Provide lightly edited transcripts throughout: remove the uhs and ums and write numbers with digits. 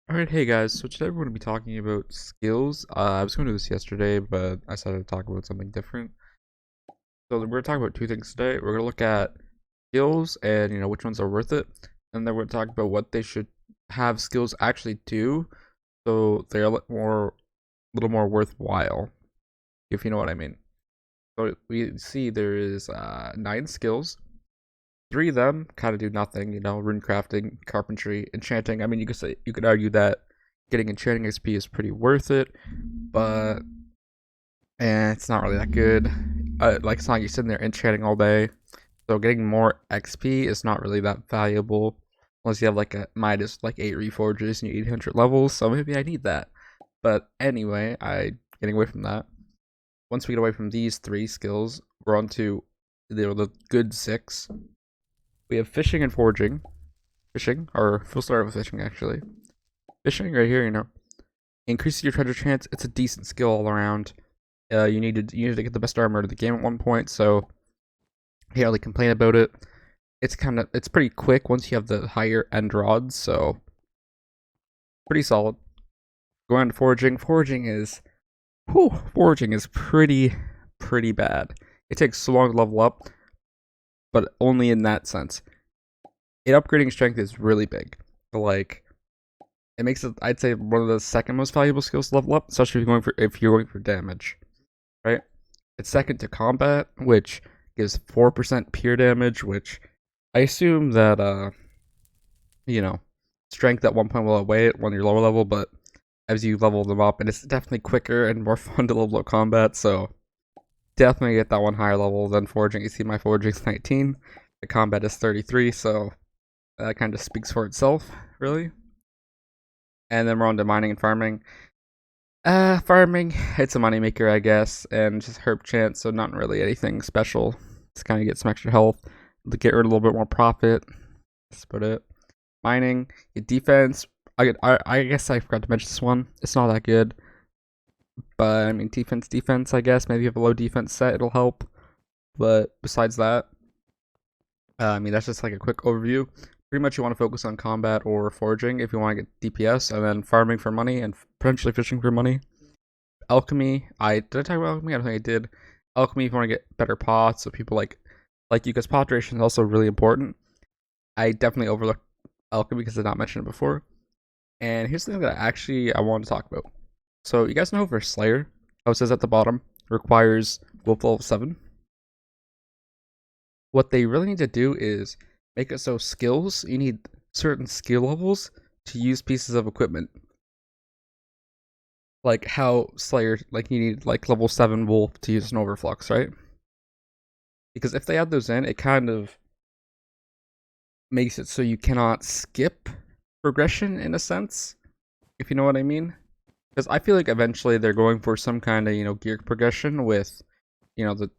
Alright, hey guys, so today we're going to be talking about skills. I was going to do this yesterday, but I decided to talk about something different. So we're going to talk about two things today. We're going to look at skills and, which ones are worth it. And then we're going to talk about what they should have skills actually do so they're little more worthwhile, if you know what I mean. So we see there is 9 skills. 3 of them kind of do nothing, rune crafting, carpentry, enchanting. I mean, you could argue that getting enchanting XP is pretty worth it, but it's not really that good. Like it's not you sitting there enchanting all day, so getting more XP is not really that valuable unless you have like a Midas like 8 reforges and you 800 levels. So maybe I need that. But anyway, getting away from that. Once we get away from these 3 skills, we're on to the good 6. We have fishing and foraging. Fishing, or we'll start with fishing actually. Fishing right here, increases your treasure chance. It's a decent skill all around. You needed to get the best armor of the game at one point, so you can't really complain about it. It's pretty quick once you have the higher end rods, so pretty solid. Going on to foraging. Foraging is pretty bad. It takes so long to level up, but only in that sense. Upgrading strength is really big. Like, it makes it, I'd say, one of the second most valuable skills to level up, especially if you're going for damage, right? It's second to combat, which gives 4% pure damage, which I assume that strength at one point will outweigh it when you're lower level, but as you level them up, and it's definitely quicker and more fun to level up combat, so definitely get that one higher level than foraging. You see my foraging's 19, the combat is 33, so that kind of speaks for itself, really. And then we're on to mining and farming. Farming, it's a moneymaker, I guess, and just herb chance, so not really anything special. Just kind of get some extra health, to get rid of a little bit more profit. That's about it. Mining, get defense. I guess I forgot to mention this one. It's not that good, but I mean defense. I guess maybe if you have a low defense set, it'll help. But besides that, I mean that's just like a quick overview. Pretty much you want to focus on combat or foraging if you want to get DPS, and then farming for money and potentially fishing for money. Alchemy, did I talk about alchemy? I don't think I did. Alchemy, if you want to get better pots, so people like you, because pot duration is also really important. I definitely overlooked alchemy because I did not mention it before. And here's the thing that I wanted to talk about. So you guys know for Slayer, how it says at the bottom, requires wolf level 7. What they really need to do is make it so skills, you need certain skill levels to use pieces of equipment. Like how Slayer, like you need like level 7 wolf to use an overflux, right? Because if they add those in, it kind of makes it so you cannot skip progression in a sense, if you know what I mean. Because I feel like eventually they're going for some kind of gear progression with the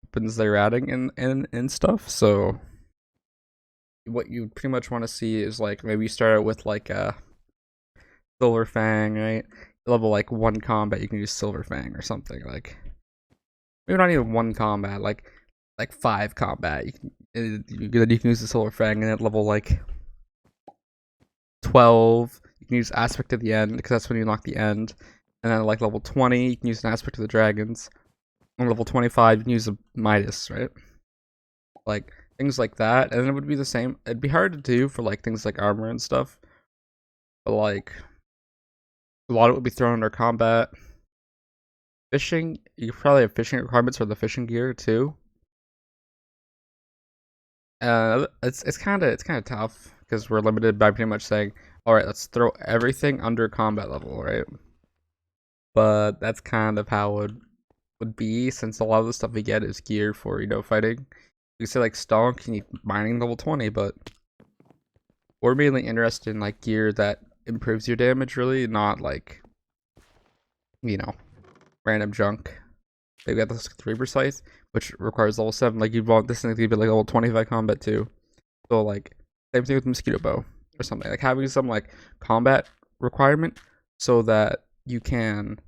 weapons they're adding and stuff. So what you pretty much want to see is like maybe you start out with like a Silver Fang, right? Level like 1 combat, you can use Silver Fang or something, like maybe not even 1 combat, like 5 combat. You can use the Silver Fang, and at level like 12 you can use Aspect at the end, because that's when you unlock the end. And then like level 20 you can use an Aspect of the Dragons. On level 25 you can use a Midas, right? Like things like that. And then it would be the same. It'd be hard to do for like things like armor and stuff, but like a lot of it would be thrown under combat. Fishing, you probably have fishing requirements for the fishing gear too. It's kind of tough because we're limited by pretty much saying, all right, let's throw everything under combat level, right? But that's kind of how it would be, since a lot of the stuff we get is gear for fighting. You could say like Stonk, you need mining level 20, but we're mainly interested in like gear that improves your damage, really, not like random junk. They got this 3 precise, which requires level 7. Like you'd want this thing to be like level 25 combat too. So like same thing with mosquito bow or something. Like having some like combat requirement so that you can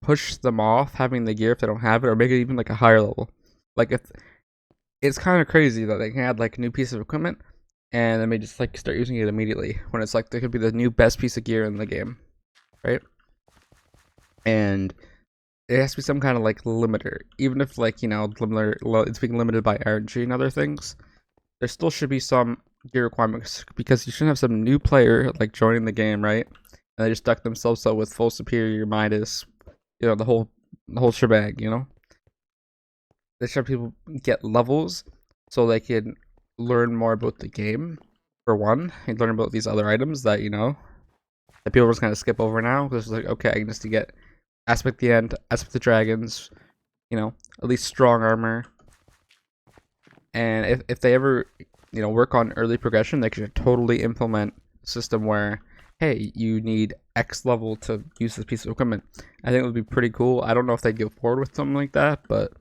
push them off having the gear if they don't have it, or make it even like a higher level. Like it's kind of crazy that they can add like a new piece of equipment and then they just like start using it immediately when it's like there could be the new best piece of gear in the game, right? And it has to be some kind of like limiter, even if like it's being limited by RNG and other things. There still should be some gear requirements because you shouldn't have some new player like joining the game, right? And they just duck themselves up with full superior Midas, the whole shebang, They should have people get levels so they can learn more about the game for one, and learn about these other items that that people are just gonna skip over now. Because it's like, okay, I can just get aspect the end, aspect the dragons, at least strong armor. And if they ever work on early progression, they could totally implement a system where, hey, you need X level to use this piece of equipment. I think it would be pretty cool. I don't know if they'd go forward with something like that, but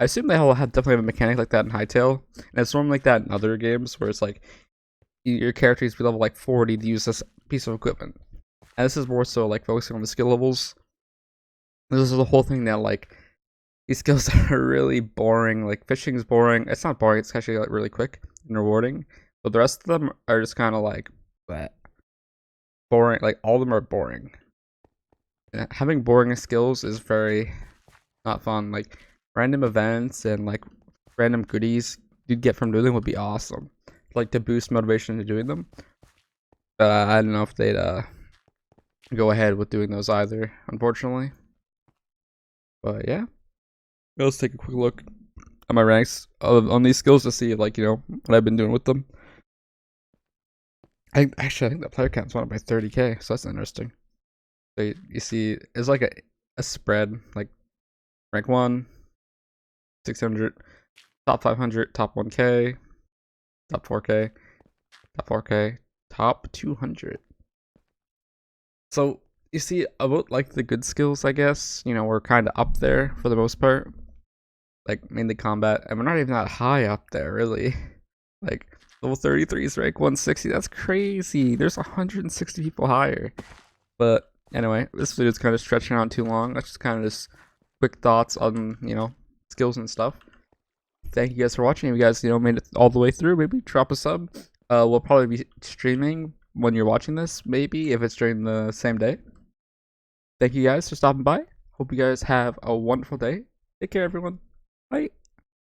I assume they'll definitely have a mechanic like that in Hytale. And it's normally like that in other games where it's like your character needs to be level like 40 to use this piece of equipment. And this is more so like focusing on the skill levels. This is the whole thing that like these skills are really boring. Like fishing is boring. It's not boring. It's actually like really quick and rewarding. But the rest of them are just kind of like bleh, boring. Like all of them are boring. And having boring skills is very not fun. Like random events and like random goodies you'd get from doing them would be awesome. Like to boost motivation to doing them. I don't know if they'd go ahead with doing those either, unfortunately. But yeah. Let's take a quick look at my ranks on these skills to see like what I've been doing with them. I think the player count's went up by 30k, so that's interesting. So you see, it's like a spread, like rank 1, 600, top 500, top 1k, top 4k, top 4k, top 200. So you see, about like the good skills, I guess, we're kind of up there for the most part. Like mainly combat, and we're not even that high up there, really. Like level 33 is rank 160. That's crazy. There's 160 people higher. But anyway, this video's kind of stretching out too long. That's just kind of just quick thoughts on skills and stuff. Thank you guys for watching. If you guys made it all the way through, maybe drop a sub. We'll probably be streaming when you're watching this, maybe if it's during the same day. Thank you guys for stopping by. Hope you guys have a wonderful day. Take care, everyone. Bye.